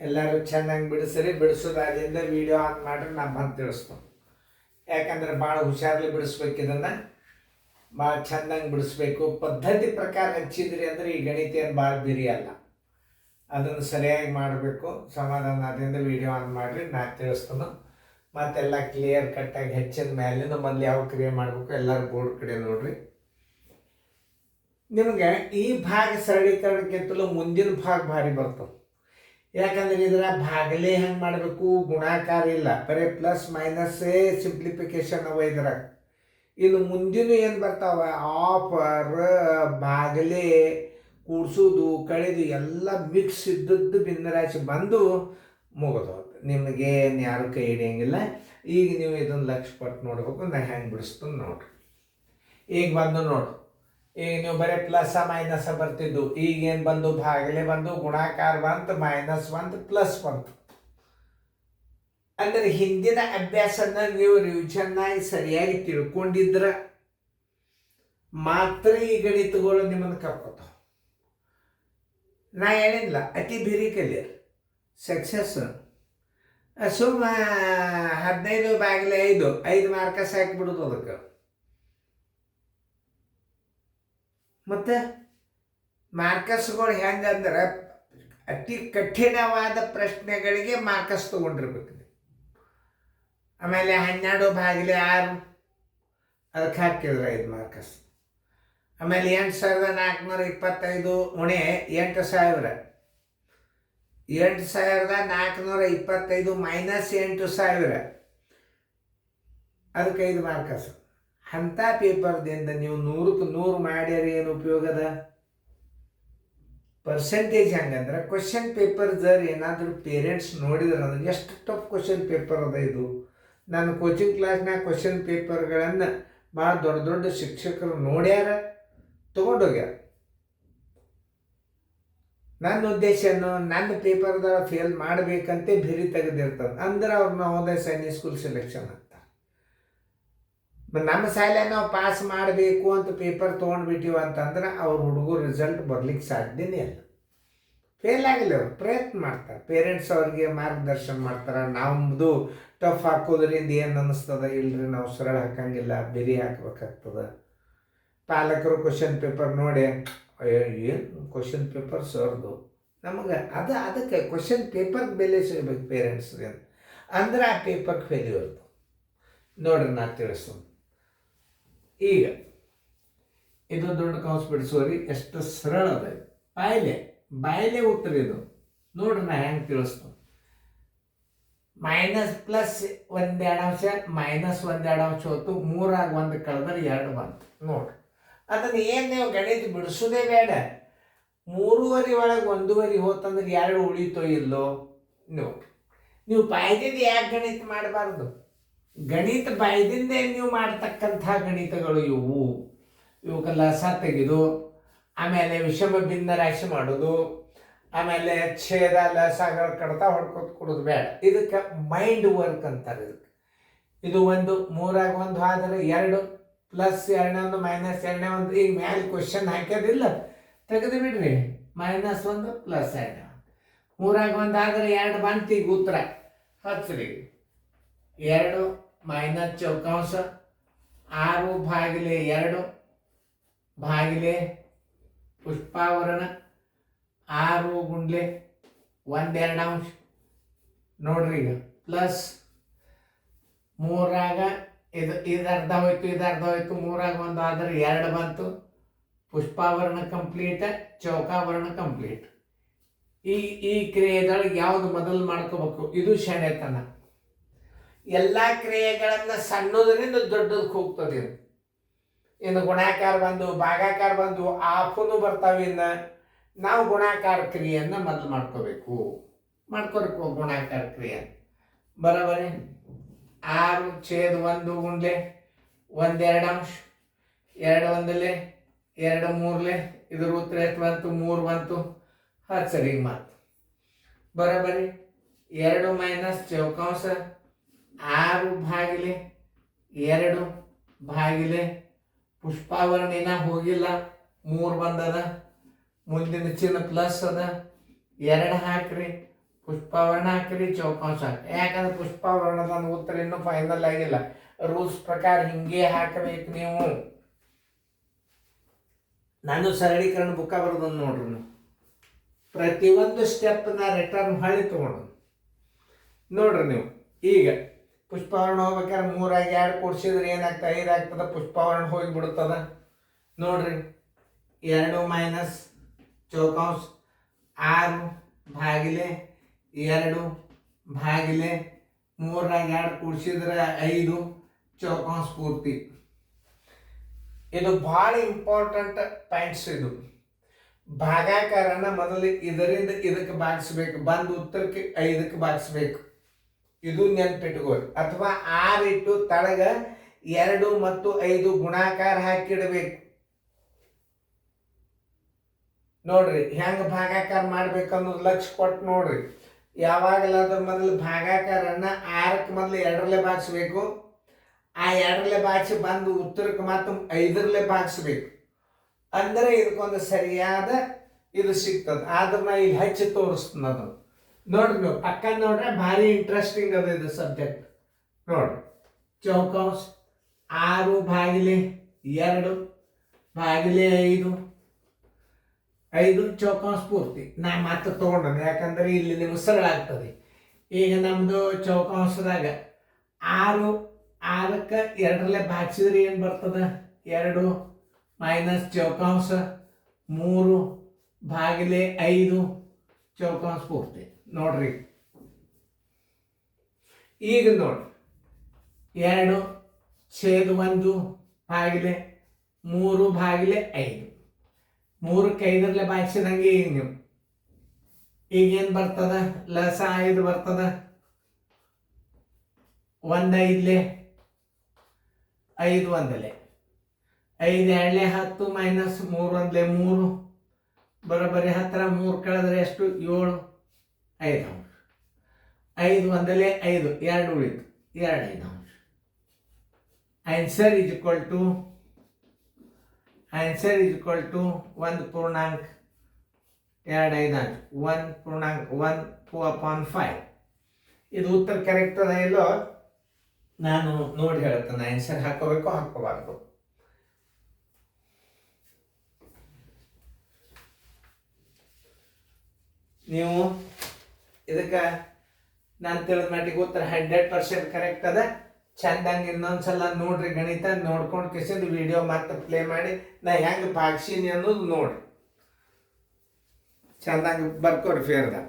ಎಲ್ಲರೂ ಚೆನ್ನಾಗಿ ಬಿಡಿಸ್ರಿ. ಬಿಡಿಸೋದಾದ್ರಿಂದ video on ಮಾಡ್ರಿ, ನಾ ಬಂದು ತಿಳಿಸ್ತು. ಯಾಕಂದ್ರೆ ಭಾಳ ಹುಷಾರ್ಲಿ ಬಿಡಿಸ್ಬೇಕು. ಇದನ್ನು ಭಾಳ ಚೆಂದಂಗೆ ಬಿಡಿಸ್ಬೇಕು. ಪದ್ಧತಿ ಪ್ರಕಾರ ಹಚ್ಚಿದ್ರಿ ಅಂದರೆ ಈ ಗಣಿತ ಏನು ಭಾಳ ಬಿರಿಯಲ್ಲ. ಅದನ್ನು ಸರಿಯಾಗಿ ಮಾಡಬೇಕು. ಸಮಾಧಾನದಿಂದ ವಿಡಿಯೋ ಆನ್ ಮಾಡಿರಿ, ನಾ ತಿಳಿಸ್ತಾನು. ಮತ್ತೆಲ್ಲ ಕ್ಲಿಯರ್ ಕಟ್ಟಾಗಿ ಹೆಚ್ಚಿದ ಮೇಲಿಂದ ಮೊದಲು ಯಾವ ಕ್ರಿಯೆ ಮಾಡಬೇಕು ಎಲ್ಲರೂ ಬೋರ್ಡ್ ಕಡೆ ನೋಡ್ರಿ. ನಿಮಗೆ ಈ ಭಾಗ ಸರಳೀಕರಣಕ್ಕಿಂತಲೂ ಮುಂದಿನ ಭಾಗ ಭಾರಿ ಬರ್ತವೆ. ಯಾಕಂದ್ರೆ ಇದರ ಭಾಗಲೇ ಹೆಂಗೆ ಮಾಡಬೇಕು, ಗುಣಾಕಾರ ಇಲ್ಲ, ಬರೀ ಪ್ಲಸ್ ಮೈನಸ್ಸೇ ಸಿಂಪ್ಲಿಫಿಕೇಶನ್ ಅವ ಇದ್ರಾಗ. ಇನ್ನು ಮುಂದಿನ ಏನು ಬರ್ತಾವ, ಆಫರ್ ಭಾಗಲೇ ಕೂಡ್ಸೋದು ಕಳೆದು ಎಲ್ಲ ಮಿಕ್ಸ್ ಇದ್ದದ್ದು ಭಿನ್ನರಾಶಿ ಬಂದು ಮುಗಿದೋದು. ನಿಮಗೇನು ಯಾರು ಕೈ ಹಿಡಿಯಂಗಿಲ್ಲ. ಈಗ ನೀವು ಇದನ್ನು ಲಕ್ಷ್ಯ ಪಟ್ಟು ನೋಡ್ಬೇಕು. ನಾ ಹೆಂಗೆ ಬಿಡಿಸ್ತೀನಿ ನೋಡ್ರಿ. ಈಗ ಬಂದು ನೋಡು, ಈಗ ನೀವು ಬರೀ ಪ್ಲಸ್ ಮೈನಸ್ ಬರ್ತಿದ್ದು, ಈಗೇನು ಬಂದು ಭಾಗಲೇ ಬಂದು ಗುಣಾಕಾರ ಬಂತು, ಮೈನಸ್ ಬಂತು, ಪ್ಲಸ್ ಬಂತು. ಅಂದರೆ ಹಿಂದಿನ ಅಭ್ಯಾಸನ ನೀವು ರಿವಿಷನ್ನಾಗಿ ಸರಿಯಾಗಿ ತಿಳ್ಕೊಂಡಿದ್ರೆ ಮಾತ್ರ ಈ ಗಣಿತಗಳು ನಿಮ್ಮನ್ನು ಕರ್ಕೋತಾವ. ನಾ ಹೇಳಿಲ್ಲ ಅತಿ ಬಿರಿ ಕಲಿಯರ್ ಸಕ್ಸಸ್. ಸುಮ್ಮ 15/5 ಮಾರ್ಕಸ್ ಹಾಕಿಬಿಡೋದು ಅದಕ್ಕೆ. ಮತ್ತು ಮಾರ್ಕಸ್ಗಳು ಹೆಂಗಂದ್ರೆ ಅತಿ ಕಠಿಣವಾದ ಪ್ರಶ್ನೆಗಳಿಗೆ ಮಾರ್ಕಸ್ ತೊಗೊಂಡಿರ್ಬೇಕು. ಆಮೇಲೆ 12/6 ಅದಕ್ಕೆ ಹಾಕಿದ್ರೆ 5 ಮಾರ್ಕಸ್. ಆಮೇಲೆ 8,425 ಉಣೆ 8,000, 8,425 ಮೈನಸ್ 8,000 ಅದಕ್ಕೆ 5 ಮಾರ್ಕಸ್. ಅಂಥ ಪೇಪರ್ದಿಂದ ನೀವು 100ಕ್ಕೆ 100 ಮಾಡ್ಯಾರ ಏನು ಉಪಯೋಗದ? ಪರ್ಸೆಂಟೇಜ್ ಹೆಂಗಂದ್ರೆ ಕ್ವಶನ್ ಪೇಪರ್ ಜರ್ ಏನಾದರೂ ಪೇರೆಂಟ್ಸ್ ನೋಡಿದ್ರೆ ಅಂದ್ರೆ ಎಷ್ಟು ಟಫ್ ಕ್ವಶನ್ ಪೇಪರ್ ಅದ ಇದು. ನಾನು ಕೋಚಿಂಗ್ ಕ್ಲಾಸ್ನಾಗ ಕ್ವಶನ್ ಪೇಪರ್ಗಳನ್ನು ಭಾಳ ದೊಡ್ಡ ದೊಡ್ಡ ಶಿಕ್ಷಕರು ನೋಡ್ಯಾರ, ತೊಗೊಂಡೋಗ್ಯಾರ. ನನ್ನ ಉದ್ದೇಶನು ನನ್ನ ಪೇಪರ್ದಾಗ ಫೇಲ್ ಮಾಡಬೇಕಂತೆ ಬಿರಿ ತೆಗೆದಿರ್ತದೆ. ಅಂದ್ರೆ ಅವ್ರು ನವೋದಯ ಸೈನಿಕ್ ಸ್ಕೂಲ್ ಸೆಲೆಕ್ಷನ್ ಆಗ್ತಾರೆ. ನಮ್ಮ ಶಾಲೆ ನಾವು ಪಾಸ್ ಮಾಡಬೇಕು ಅಂತ ಪೇಪರ್ ತೊಗೊಂಡ್ಬಿಟ್ಟಿವ ಅಂತಂದ್ರೆ ಅವ್ರ ಹುಡುಗರು ರಿಸಲ್ಟ್ ಬರ್ಲಿಕ್ಕೆ ಸಾಧ್ಯನೇ ಇಲ್ಲ. ಫೇಲ್ ಆಗಿಲ್ಲ, ಅವ್ರು ಪ್ರಯತ್ನ ಮಾಡ್ತಾರೆ. ಪೇರೆಂಟ್ಸ್ ಅವ್ರಿಗೆ ಮಾರ್ಗದರ್ಶನ ಮಾಡ್ತಾರೆ. ನಮ್ಮದು ಟಫ್ ಹಾಕೋದ್ರಿಂದ ಏನು ಅನ್ನಿಸ್ತದೆ, ಇಲ್ಲರಿ ನಾವು ಸರಳ ಹಾಕಂಗಿಲ್ಲ, ಬಿರಿ ಹಾಕ್ಬೇಕಾಗ್ತದೆ. ಪಾಲಕರು ಕ್ವಶನ್ ಪೇಪರ್ ನೋಡಿ ಏನು ಕ್ವಶನ್ ಪೇಪರ್ ಸರ್ದು ನಮಗೆ ಅದಕ್ಕೆ ಕ್ವಶನ್ ಪೇಪರ್ಗೆ ಬೆಲೆ ಸಿಗ್ಬೇಕು ಪೇರೆಂಟ್ಸ್ಗೆ. ಅಂದ್ರೆ ಆ ಪೇಪರ್ಗೆ ಫೇಲ್ಯೂರ್ದು ನೋಡ್ರಿ. ನಾ ತಿಳಿಸೋದು ಈಗ ಇದು ದೊಡ್ಡ ಕೌನ್ಸ್ ಬಿಡಿಸೋರಿ ಎಷ್ಟು ಸರಳ ಅದ. ಬಾಯಿಲೆ ಉತ್ತರ ಇದು ನೋಡ್ರಿ. ನಾ ಹೆಂಗೆ ತಿಳಿಸ್ತು, ಮೈನಸ್ ಪ್ಲಸ್ 1 ಅಂಶ ಮೈನಸ್ 1 ಅಂಶ ಹೊತ್ತು 3 1 ಕಳೆದ್ರೆ 2 ಬಂತು ನೋಡ್ರಿ. ಅದನ್ನು ಏನು ನೀವು ಗಣಿತ ಬಿಡಿಸೋದೇ ಬೇಡ. 3 ಒಳಗೆ 1 ಹೋತಂದ್ರೆ 2 ಉಳಿತೋ ಇಲ್ಲೋ ನೋಡ್ರಿ. ನೀವು ಬಾಯ್ದಿಂದ ಯಾಕೆ ಗಣಿತ ಮಾಡಬಾರ್ದು? ಗಣಿತ ಬಾಯ್ದಿಂದ ನೀವು ಮಾಡ್ತಕ್ಕಂಥ ಗಣಿತಗಳು ಇವಕ್ಕೆ ಲಸ ತೆಗೆದು, ಆಮೇಲೆ ವಿಷಮ ಭಿನ್ನ ರಾಶಿ ಮಾಡೋದು, ಆಮೇಲೆ ಛೇದ ಲಸಗಳು ಕಡ್ತಾ ಹೊಡ್ಕೊತ ಕೊಡೋದು ಬೇಡ. ಇದಕ್ಕೆ ಮೈಂಡ್ ವರ್ಕ್ ಅಂತಾರೆ. ಇದು 1 3 1 ಆದರೆ 2 ಪ್ಲಸ್ 2 ಮೈನಸ್ 2 ಈಗ ಮ್ಯಾಲೆ ಕ್ವಶನ್ ಹಾಕ್ಯೋದಿಲ್ಲ, ತೆಗೆದು ಬಿಡ್ರಿ. -1 ಪ್ಲಸ್ 2 3 1 ಆದರೆ 2 ಬಂತು. ಈಗ ಉತ್ತರ ಹಚ್ಚ್ರಿ. 2 ಮೈನಸ್ ಚೌಕಾಂಶ 6/2 ಭಾಗಿಲೆ ಪುಷ್ಪಾವರಣ 6 ಗುಂಡ್ಲೆ 1 2 ಅಂಶ ನೋಡ್ರಿ. ಈಗ ಪ್ಲಸ್ 3 ಇದು ಅರ್ಧ ಹೋಯ್ತು, 3 1 ಆದರೆ 2 ಬಂತು. ಪುಷ್ಪಾವರಣ ಕಂಪ್ಲೀಟ್, ಚೌಕಾವರಣ ಕಂಪ್ಲೀಟ್. ಈ ಕ್ರಿಯೆದೊಳಗೆ ಯಾವುದು ಮೊದಲು ಮಾಡ್ಕೋಬೇಕು? ಇದು ಶಾಣೆತನ. ಎಲ್ಲ ಕ್ರಿಯೆಗಳನ್ನು ಸಣ್ಣದರಿಂದ ದೊಡ್ಡದಕ್ಕೆ ಹೋಗ್ತದೆ. ಇನ್ನು ಗುಣಾಕಾರ ಬಂದು ಭಾಗಾಕಾರ ಬಂದು ಆಫನು ಬರ್ತಾವೆ. ಇನ್ನು ನಾವು ಗುಣಾಕಾರ ಕ್ರಿಯೆಯನ್ನು ಮೊದಲು ಮಾಡ್ಕೋಬೇಕು. ಗುಣಾಕಾರ ಕ್ರಿಯೆ ಬರೋಬರಿ. 6/1 ಗುಂಡ್ಲೆ 1 2 ಅಂಶ 2 1 2 3 ಇದ್ರ ಉತ್ತರ ಎಷ್ಟು ಬಂತು? 3 ಬಂತು. ಸರಿ ಮಾತು ಬರೋಬರಿ. 2 ಮೈನಸ್ ಚೌಕಾಂಶ 6/2 ಭಾಗಿಲೆ ಪುಷ್ಪಾವರಣಿನ ಹೋಗಿಲ್ಲ, 3 ಬಂದದ. ಮುಂದಿನ ಚಿನ್ನ ಪ್ಲಸ್ ಅದ, 2 ಹಾಕ್ರಿ. ಪುಷ್ಪವರ್ಣ ಹಾಕಿರಿ, ಚೌಕಾಂಶ ಹಾಕಿ. ಯಾಕಂದ್ರೆ ಪುಷ್ಪವರ್ಣದ ಉತ್ತರ ಇನ್ನೂ ಫೈನಲ್ ಆಗಿಲ್ಲ. ರೂಲ್ಸ್ ಪ್ರಕಾರ ಹಿಂಗೆ ಹಾಕಬೇಕು ನೀವು. ನಾನು ಸರಳೀಕರಣ ಬುಕ್ಕ ಬರೋದು ನೋಡ್ರಿ ನೀವು. ಪ್ರತಿಯೊಂದು ಸ್ಟೆಪ್ನ ರಿಟರ್ನ್ ಹೊಳ್ಳಿ ತೊಗೊಂಡು ನೋಡ್ರಿ ನೀವು. ಈಗ ಪುಷ್ಪವರ್ಣ ಹೋಗ್ಬೇಕಾದ್ರೆ 3 ಆಗಿ 2 ಕೂಡಿಸಿದ್ರೆ ಏನಾಗ್ತದೆ? 5 ಆಗ್ತದೆ. ಪುಷ್ಪವರ್ಣ ಹೋಗಿ ಬಿಡುತ್ತದ ನೋಡ್ರಿ. 2 ಮೈನಸ್ ಚೌಕಾಂಶ 6 ಭಾಗಿಲೆ 2 ಭಾಗಿಲೆ 3 ಆಗಿ 2 ಕೂಡಿಸಿದ್ರೆ 5 ಚೌಕಾಂಶ ಪೂರ್ತಿ. ಇದು ಭಾಳ ಇಂಪಾರ್ಟೆಂಟ್ ಪಾಯಿಂಟ್ಸ್. ಇದು ಭಾಗಾಕಾರನ ಮೊದಲು ಇದರಿಂದ ಇದಕ್ಕೆ ಭಾಗಿಸ್ಬೇಕು, ಬಂದು ಉತ್ತರಕ್ಕೆ 5ಕ್ಕೆ ಭಾಗಿಸ್ಬೇಕು. ಇದು ನೆನ್ಪಿಟ್ಕೋರಿ. ಅಥವಾ 6 ಇಟ್ಟು ತಳಗ 2 ಮತ್ತು 5 ಗುಣಾಕಾರ ಹಾಕಿಡಬೇಕು. ನೋಡ್ರಿ ಹೆಂಗ ಭಾಗಾಕಾರ ಮಾಡ್ಬೇಕು ಅನ್ನೋದು ಲಕ್ಷ ಕೊಟ್ಟು ನೋಡ್ರಿ. ಯಾವಾಗಲಾದ್ರೂ ಮೊದಲು ಭಾಗಾಕಾರನ 6ಕ್ಕೆ ಮೊದಲು 2ರಲ್ಲೇ ಭಾಗಿಸ್ಬೇಕು. ಆ 2ರಲ್ಲೇ ಭಾಗಿಸಿ ಬಂದು ಉತ್ತರಕ್ಕೆ ಮಾತ್ರ 5ರಲ್ಲೇ ಭಾಗಿಸ್ಬೇಕು. ಅಂದರೆ ಇದಕ್ಕೊಂದು ಸರಿಯಾದ ಇದು ಸಿಗ್ತದೆ. ಆದ್ರೆ ನಾ ಇಲ್ಲಿ ಹಚ್ಚಿ ತೋರಿಸ್ತೀನಿ ಅದು ನೋಡ್ರಿ. ನೀವು ಪಕ್ಕ ನೋಡ್ರೆ ಭಾರಿ ಇಂಟ್ರೆಸ್ಟಿಂಗ್ ಅದ ಇದು ಸಬ್ಜೆಕ್ಟ್. ನೋಡ್ರಿ ಚೌಕಾಂಶ 6 ಭಾಗಿಲೆ 2 ಭಾಗಿಲೆ 5 ಚೌಕಾಂಶ ಪೂರ್ತಿ. ನಾ ಮತ್ತೆ ತೊಗೊಂಡನೆ ಯಾಕಂದ್ರೆ ಇಲ್ಲಿ ನಿಮ್ಗೆ ಸರಳ ಆಗ್ತದೆ. ಈಗ ನಮ್ಮದು ಚೌಕಾಂಶದಾಗ 6ಕ್ಕೆ 2ರಲ್ಲೇ ಭಾಗಿಸಿದ್ರೆ ಏನು ಬರ್ತದೆ? 2 ಮೈನಸ್ ಚೌಕಾಂಶ 3 ಭಾಗಿಲೆ 5 ಚೌಕಾಂಶ ಪೂರ್ತಿ. ನೋಡ್ರಿ ಈಗ ನೋಡ್ರಿ 2/1 ಭಾಗಿಲೆ 3 ಭಾಗಿಲೆ 5. 3ಕ್ಕೆ 5ರಲ್ಲೇ ಭಾಗಿಸಿದಂಗೆ ಈಗ ನೀವು ಈಗೇನು ಬರ್ತದ? ಲಸ 5 ಬರ್ತದ. 1 5 5 1 5 2 10 ಮೈನಸ್ 3 1 3 ಬರೋಬ್ಬರಿ 10. 3 ಕಳೆದ್ರೆ ಎಷ್ಟು? 7 5 ಅಂಶ. 5 1 5 2 ಉಳಿತು 2 5 ಅಂಶ. ಆನ್ಸರ್ ಈಸ್ ಈಕ್ವಲ್ ಟು 1 ಪೂರ್ಣಾಂಕ 2 5 ಅಂಶ. 1 ಪೂರ್ಣಾಂಕ 1/5. ಇದು ಉತ್ತರ ಕರೆಕ್ಟ್ ಅದ ಇಲ್ಲೋ ನಾನು ನೋಡಿ ಹೇಳ್ತೇನೆ. ಆನ್ಸರ್ ಹಾಕೋಬೇಕು ಹಾಕೋಬಾರ್ದು. ನೀವು ಇದಕ್ಕೆ ನಾನು ತಿಳಿದ ಮಟ್ಟಿಗೆ ಉತ್ತರ 100% ಕರೆಕ್ಟ್ ಅದ. ಚಂದಂಗೆ ಇನ್ನೊಂದ್ಸಲ ನೋಡ್ರಿ ಗಣಿತ. ನೋಡ್ಕೊಂಡು ಕಿಸಿದ ವಿಡಿಯೋ ಮತ್ತೆ ಪ್ಲೇ ಮಾಡಿ ನಾ ಹೆಂಗೆ ಭಾಗಿಸೀನಿ ಅನ್ನೋದು ನೋಡ್ರಿ. ಚಂದಂಗೆ ಬರ್ಕೋರಿ ಫೇರ್ದಾಗ.